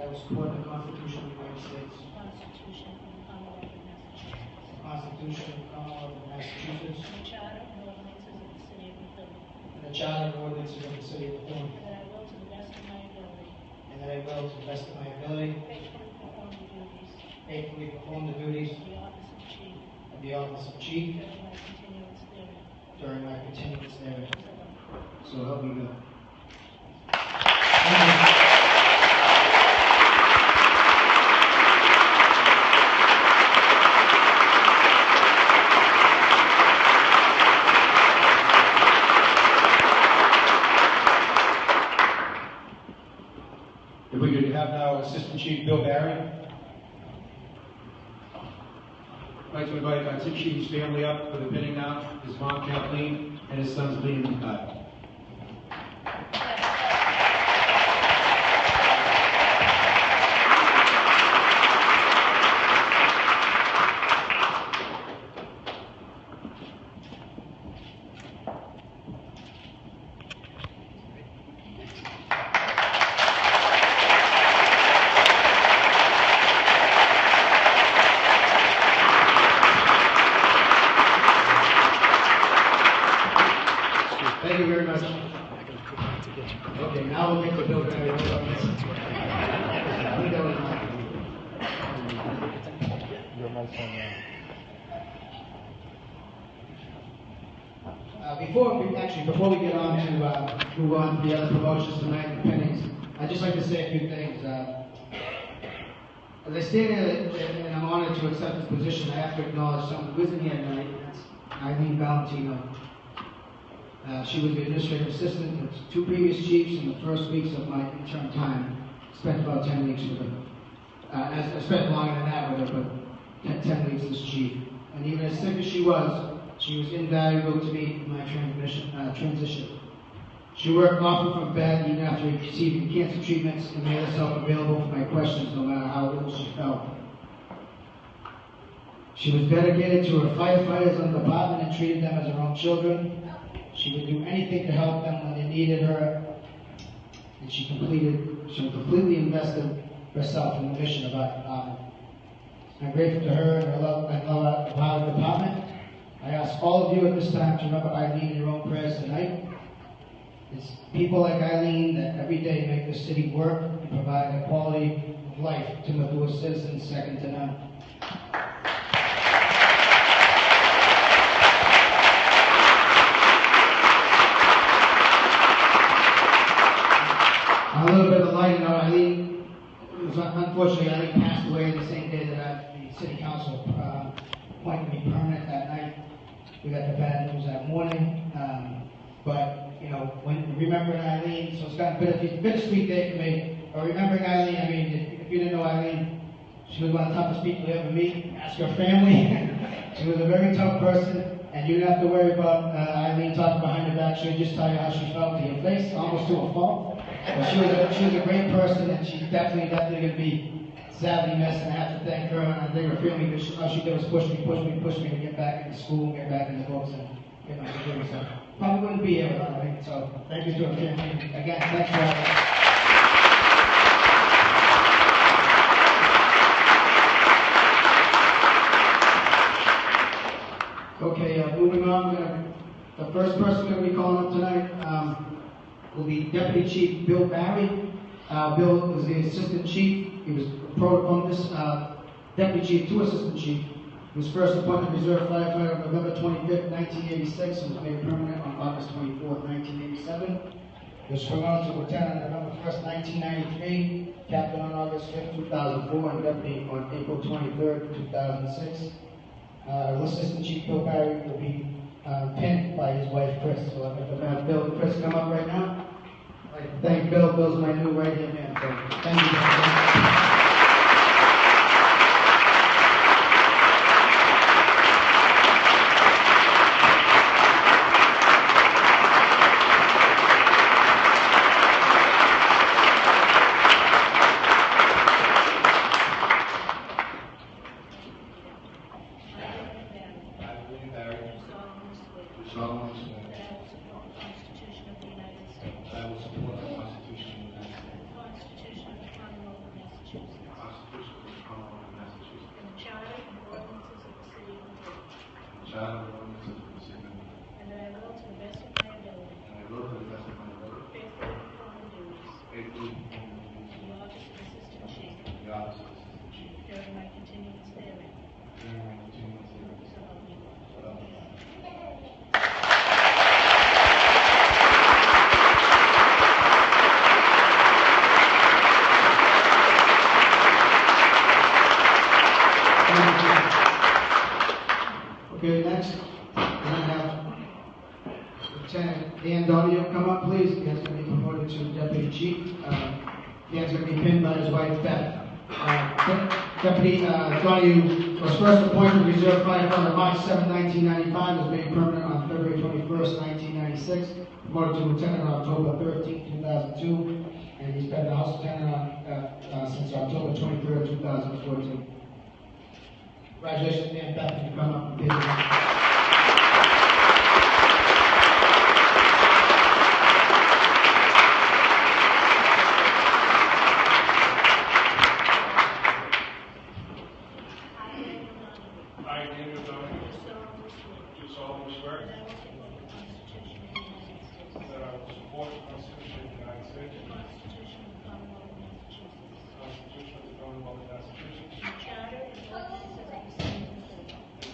will support the Constitution of the United States, the Constitution of the Commonwealth of Massachusetts, the Constitution of the Commonwealth of Massachusetts, and the Charter and ordinances of the City of Methuen, and the Charter and ordinances of the City of Methuen, and that I will, to the best of my ability, and that I will, to the best of my ability, faithfully perform the duties of of the office of Chief of the office of Chief during my continuance therein. during my continuance therein. So So help me God. If we could have now Assistant Chief Bill Barry. I'd like to invite Tim Sheehy's family up for the pinning now, his mom Kathleen and his sons Liam and Kyle. Thank you very much. Okay, now we'll get the bill Barry. Before we get on to move on to the other promotions tonight and pinnings, I'd just like to say a few things. As I stand here and I'm honored to accept this position, I have to acknowledge someone who isn't here tonight. That's Eileen Valentino. She was the administrative assistant to two previous chiefs in the first weeks of my interim time. Spent about 10 weeks with her. I spent longer than that with her, but 10 weeks as chief. And even as sick as she was invaluable to me in my transition. She worked often from bed even after receiving cancer treatments and made herself available for my questions no matter how ill she felt. She was dedicated to her firefighters in the department and treated them as her own children. She would do anything to help them when they needed her, and she completely invested herself in the mission of our department. I'm grateful to her and her love of our department. I ask all of you at this time to remember Eileen in your own prayers tonight. It's people like Eileen that every day make this city work and provide a quality of life to Methuen citizens second to none. A little bit of light, Eileen, unfortunately, Eileen passed away the same day that the city council appointed me permanent that night. We got the bad news that morning. But, when remembering Eileen, so it's got a bittersweet day for me. But remembering Eileen, if you didn't know Eileen, she was one of the toughest people you ever meet. Ask her family. She was a very tough person, and you didn't have to worry about Eileen talking behind your back. She would just tell you how she felt to your face, almost to a fault. But she was a great person, and she's definitely going to be sadly missed. And I have to thank her, and I thank her family, because all she did was push me to get back into school, get back into books, and get my degree. So probably wouldn't be here without her. So thank you to her family. Again, thanks for having me. Okay, moving on, the first person we're going to be calling up tonight will be Deputy Chief Bill Barry. Bill was the Assistant Chief. He was promoted from Deputy Chief to Assistant Chief. He was first appointed Reserve Firefighter on November 25th, 1986, and was made permanent on August 24th, 1987. He was promoted to Lieutenant on November 1st, 1993, Captain on August 5th, 2004, and Deputy on April 23rd, 2006. Assistant Chief Bill Barry will be pinned by his wife, Chris. So I'm going to have Bill and Chris come up right now. I'd like to thank Bill. Bill's my new right-hand man. So thank you, Bill. Constitution of the United States. Charter and ordinances of the city of Methuen. and that I will, to the best of my ability, And I will, to the best of my ability, faithfully perform the duties faithfully perform the duties of the office of Assistant Chief of the office of Assistant Chief during my continuance therein. during my continuance therein. So help me God. So help me God. Okay, next, we're gonna have Lieutenant Dan Donahue come up, please. Dan's gonna be promoted to deputy chief. Dan's gonna be pinned by his wife Beth. Deputy Donahue was first appointed reserve firefighter March 7, 1995, was made permanent on February 21st, 1996, promoted to lieutenant on October 13, 2002, and he's been the house lieutenant since October 23rd, 2014. Congratulations, Dan. Beth, can you come up and give I, Daniel Donahue, Do solemnly swear do solemnly swear that I will support the Constitution of the United States, that I will support the Constitution of the Commonwealth of Massachusetts, the Constitution of the Commonwealth of Massachusetts, the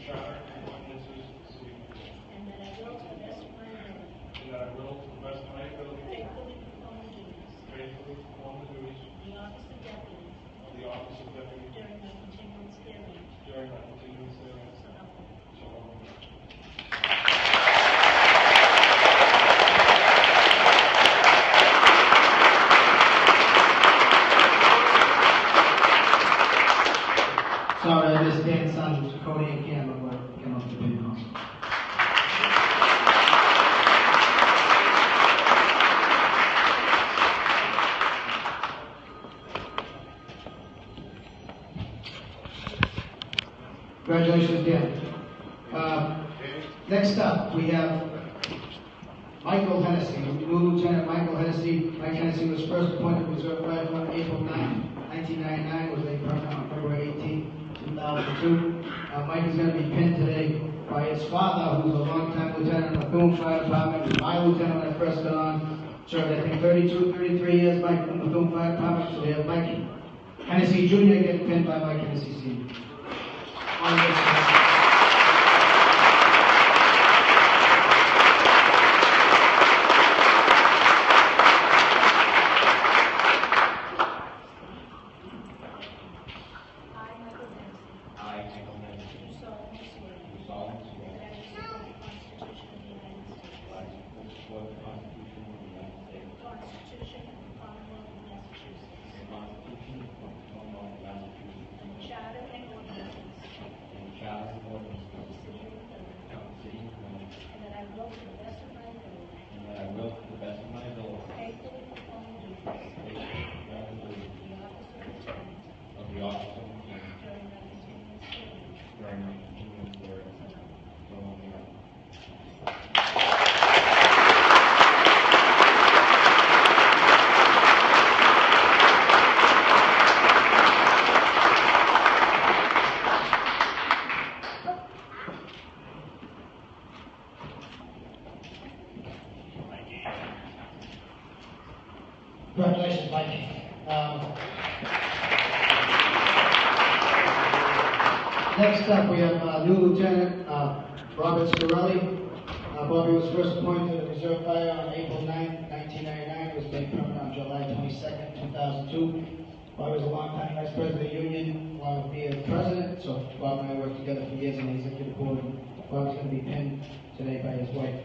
Charter and ordinances of the city of Methuen, and that I will, to the best of my ability, and that I will, to the best of my ability, faithfully perform the duties faithfully perform the duties of the office of deputy of the office of deputy during my continuance therein. during my continuance therein. So help me God. So help me God. Sorry, I missed Dan's sons, Cody and Cameron, but come up to the house. Congratulations, Dan. Next up, we have Michael Hennessy, new Lieutenant Michael Hennessy. Mike Hennessy was first appointed reserve firefighter on April 9, 1999, was made permanent on February 18, 2002. Mike is going to be pinned today by his father, who's a longtime lieutenant in the Methuen Fire Department. He was my lieutenant when I first got on. Served, I think, 32, 33 years, Mike, in the Methuen Fire Department. So we have Mike Hennessy Jr. getting pinned by Mike Hennessy Sr. On this, I, Michael Hennessy, do solemnly swear that I will support the Constitution of the United States, the Constitution of the Commonwealth of Massachusetts, and the Charter and ordinances of the city of Methuen, and that I will, to the best of my ability, faithfully perform the duties of the office of lieutenant during my continuance therein. So help me God. Congratulations, Mike. Next up, we have new Lieutenant Robert Scarelli. Bobby was first appointed to reserve fire on April 9, 1999, was made permanent on July 22nd, 2002. Bobby was a longtime vice president of the union, along with me as president, so Bob and I worked together for years on the executive board. Bobby's going to be pinned today by his wife,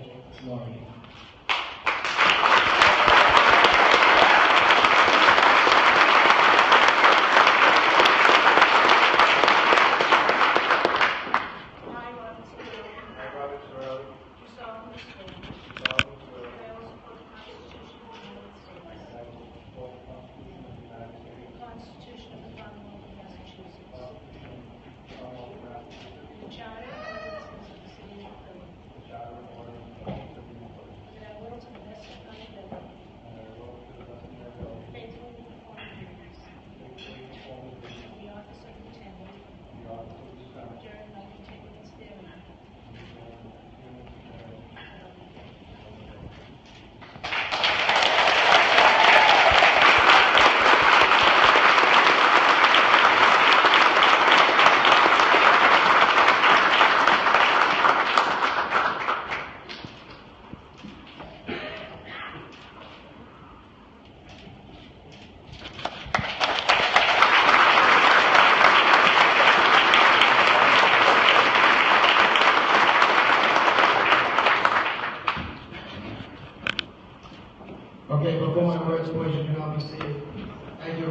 Lori. I, Robert Scarelli, do solemnly swear that I will support the Constitution of the Commonwealth of Massachusetts, the Charter and ordinances of the city of Methuen,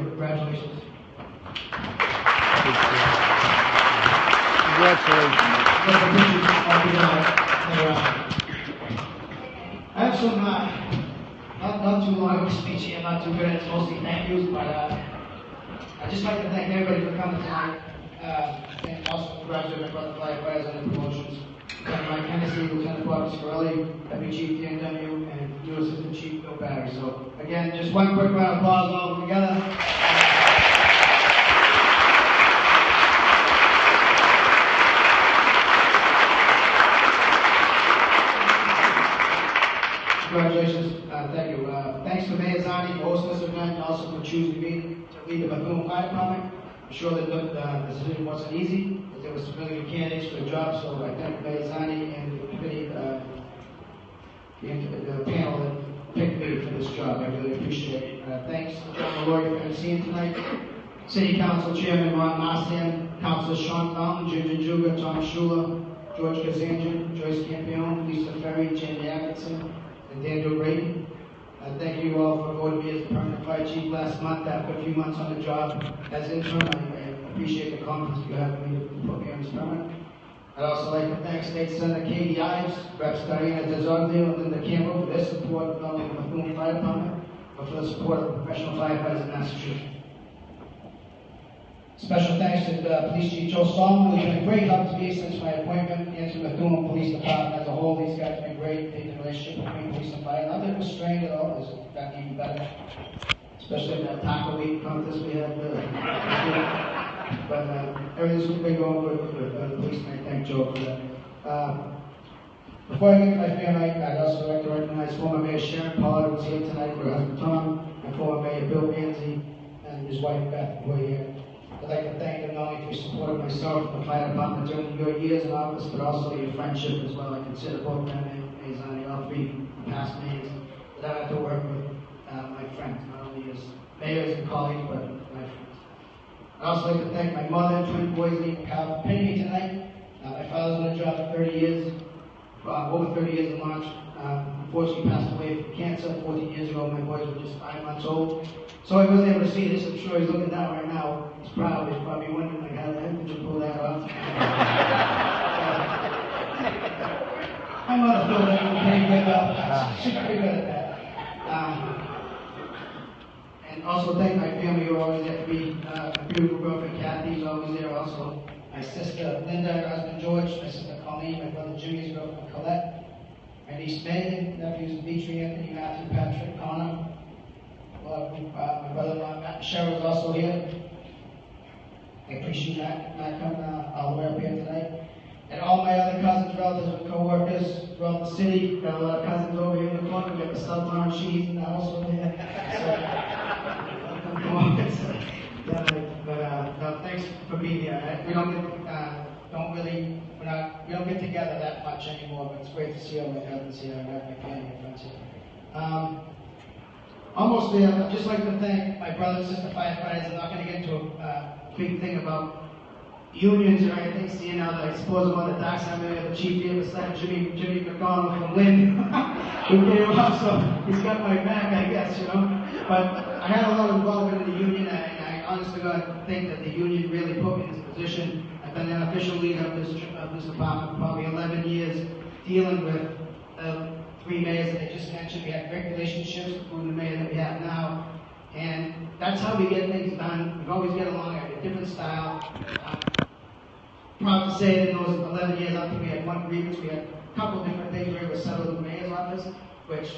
Congratulations. I have some, not too long of a speech here, not too good, it's mostly thank yous, but I'd just like to thank everybody for coming tonight, and also congratulate my brother firefighters on the promotions. Lieutenant Mike Hennessy, Lieutenant Bob Scarelli, Deputy Chief Dan W., and new Assistant Chief Bill Barry. So again, just one quick round of applause all together. Congratulations, thank you. Thanks to Mayor Zani for hosting this event and also for choosing me to lead the Methuen Fire Department. I'm sure that the decision wasn't easy, but there were some really good candidates for the job, so I thank Mayor Zani and the committee, the panel that picked me for this job. I really appreciate it. Thanks to John Malloy for emceeing tonight. City Council Chairman Ron Marcian, Councilor Sean Fountain, Ginger Juga, Tom Schuler, George Kazanjian, Joyce Campione, Lisa Ferry, Jamie Atkinson, and Daniel Brady. Thank you all for voting me as the permanent fire chief last month after a few months on the job as interim. I appreciate the confidence you have in me to put me on this permanent. I'd also like to thank State Senator Katie Ives, Reps Diana DeZoglio, and Linda Campbell for their support not only of the Methuen Fire Department, but for the support of professional firefighters in Massachusetts. Special thanks to Police Chief Joe Solomon, who's been a great help to me since my appointment, and to the Methuen Police Department as a whole. These guys have been great. The relationship between police and fire, not that it was strained at all, it's gotten even better. Especially in that taco week contest we had. But everything's been going good for the police, and I thank Joe for that. Before I get to my family, I'd also like to recognize former Mayor Sharon Pollard, who's here tonight, with her husband Tom, and former Mayor Bill Manzi and his wife Beth, who are here. I'd like to thank them not only for your support of myself and the fire department during your years in office, but also your friendship as well. I consider both them and all three past mayors that I have to work with my friends, not only as mayors and colleagues, but my friends. I'd also like to thank my mother, twin boys named Kyle, for pinning me tonight. My father's been on the job for 30 years, over 30 years in March. Unfortunately passed away from cancer 14 years ago. My boys were just 5 months old. So I wasn't able to see this. I'm sure he's looking down right now. He's proud. He's probably wondering, like, how the heck did you pull that off? My mother filled that in pretty good. She's pretty good at that. And also thank my family who are always there for me. My beautiful girlfriend Kathy's always there also. My sister Linda, her husband George, my sister Colleen, my brother Jimmy's girlfriend Colette, my niece Megan, nephews Dimitri, Anthony, Matthew, Patrick, Connor. My brother-in-law Cheryl's also here. I appreciate Matt coming all the way up here tonight. And all my other cousins, relatives, and co-workers throughout the city. Got a lot of cousins over here in the corner. We got the Southern Cheese in the house over there. So, come on. No, thanks for being here. We don't get together that much anymore, but it's great to see all my cousins here. I got my family and friends here. Almost there. I'd just like to thank my brother and sister firefighters. I'm not going to get into a big thing about unions or anything, seeing how I suppose I'm on the dark side. Maybe the chief here beside Jimmy McDonald from Lynn, who came up, so he's got my back, I guess, you know. But I had a lot of involvement in the union, and I honestly think that the union really put me in this position. I've been an official leader of this department for probably 11 years, dealing with 3 mayors that I just mentioned. We had great relationships with the mayor that we have now, and that's how we get things done. We've always get along at a different style. Proud to say that in those 11 years, I don't think we had one grievance. We had a couple of different things where we settled in the mayor's office, which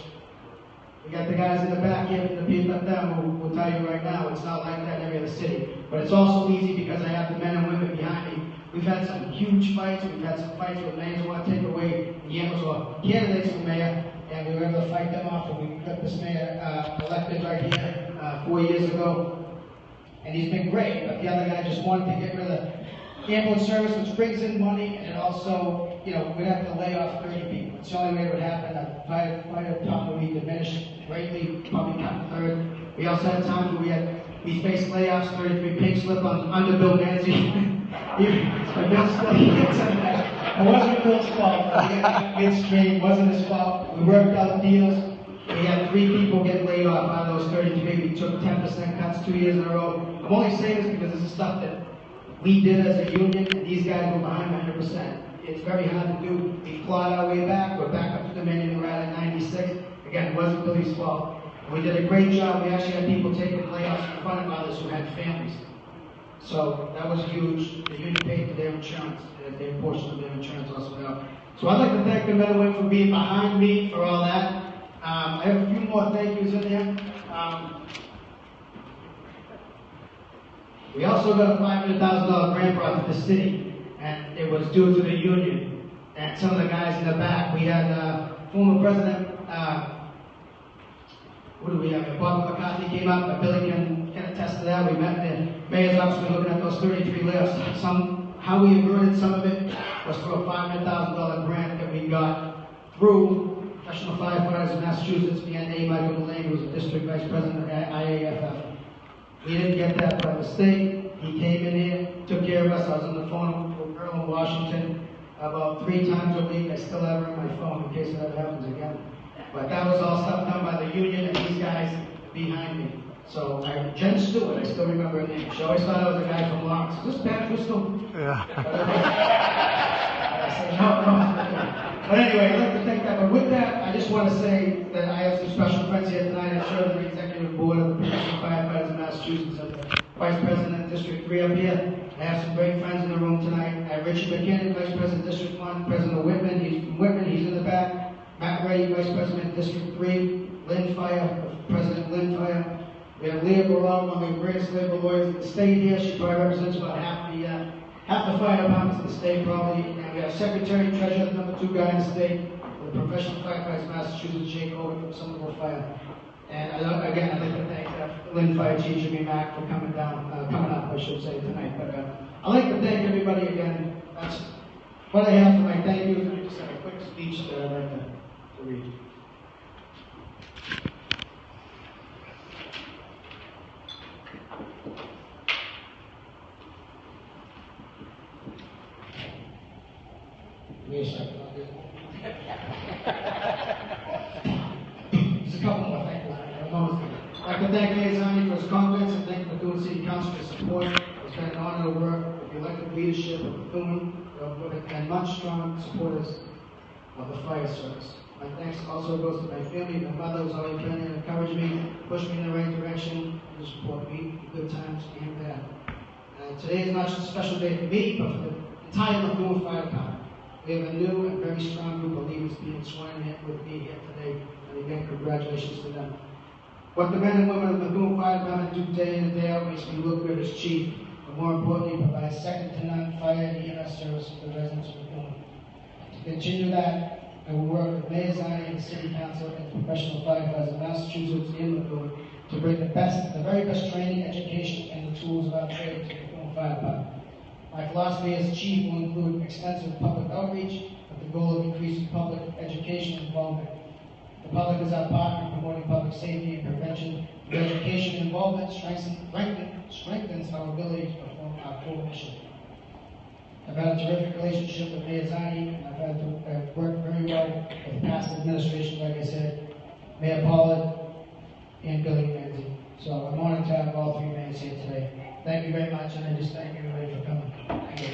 we got the guys in the back here from the PFM who will tell you right now it's not like that in every other city. But it's also easy because I have the men and women behind me. We've had some huge fights. We've had some fights where mayors want to take away the animals or candidates for mayor, and we were able to fight them off, and we got this mayor elected right here 4 years ago. And he's been great, but the other guy just wanted to get rid of the ambulance service, which brings in money, and it also, you know, we'd have to lay off 30 people. It's the only way it would happen. The fire department would be diminished greatly, probably cut a third. We also had times where we faced layoffs, 33 pink slip under Bill Manzi. It wasn't Bill's fault. It wasn't his fault. We worked out deals. We had 3 people get laid off out of those 33. We took 10% cuts 2 years in a row. I'm only saying this because this is stuff that we did as a union, and these guys were behind 100%. It's very hard to do. We clawed our way back. We're back up to Dominion. We're at 96. Again, it wasn't Billy's fault. We did a great job. We actually had people taking layoffs in front of others who had families. So that was huge. The union paid for their insurance, their portion of their insurance also went up. So I'd like to thank the men and women for being behind me for all that. I have a few more thank yous in there. We also got a $500,000 grant brought to the city, and it was due to the union. And some of the guys in the back, we had former President, what do we have? Bob McCarthy came up, Billy can attest to that. We met in the mayor's office, we were looking at those 33 layoffs. How we averted some of it was through a $500,000 grant that we got through Professional Firefighters of Massachusetts, and A. Michael Delaney, who was the district vice president of IAFF. We didn't get that by mistake. He came in here, took care of us. I was on the phone with a girl in Washington about 3 times a week. I still have her on my phone in case that ever happens again. But that was all stuff done by the union and these guys behind me. So Jen Stewart, I still remember her name. She always thought I was a guy from Lawrence. Is this Pat Bristol? Yeah. I said, no. But anyway, I'd like to thank that. But with that, I just want to say that I have some special friends here tonight. I'm sure the executive board of the Professional Firefighters of Massachusetts, and the Vice President of District 3 up here. I have some great friends in the room tonight. I have Richard McKinnon, Vice President of District 1, President of Whitman. He's from Whitman, he's in the back. Matt Ray, Vice President of District 3. Lynn Fire, President Lynn Fire. We have Leah Barone, one of the greatest labor lawyers in the state here. She probably represents about half the fire departments in the state, probably. And we have Secretary, Treasurer, number 2 guy in the state, the Professional Firefighters of Massachusetts, Jake Owen from Somerville Fire. And again, I'd like to thank Lynn Fire Chief Jimmy Mack for coming up, I should say, tonight. But I'd like to thank everybody again. That's what I have for my thank yous. I just have a quick speech that I'd like to read. Just a couple more thank yous. I'd like to thank Mayor Zani for his confidence and thank the Methuen City Council for support. It's been an honor to work with the elected leadership of Methuen and much strong supporters of the fire service. My thanks also goes to my family. My mother was always been there to encourage me, push me in the right direction, to support me in good times and bad. Today is not just a special day for me, but for the entire Methuen Fire Department. We have a new and very strong group of leaders being sworn in with me here today, and again, congratulations to them. What the men and women of the Methuen Fire Department do day in and day out makes me look good as chief, but more importantly, provides second-to-none fire and EMS service for the residents of Methuen. To continue that, I will work with Mayor Zani and the City Council and the Professional Firefighters of Massachusetts and Methuen to bring the very best training, education, and the tools of our trade to the Methuen Fire Department. My philosophy as chief will include extensive public outreach with the goal of increasing public education involvement. The public is our partner in promoting public safety and prevention. The education involvement strengthens our ability to perform our core mission. I've had a terrific relationship with Mayor Zani, and I've had to work very well with past administration, like I said, Mayor Pollard and Billy Manzi. So I'm honored to have all 3 mayors here today. Thank you very much, and I just thank everybody for coming. Thank you.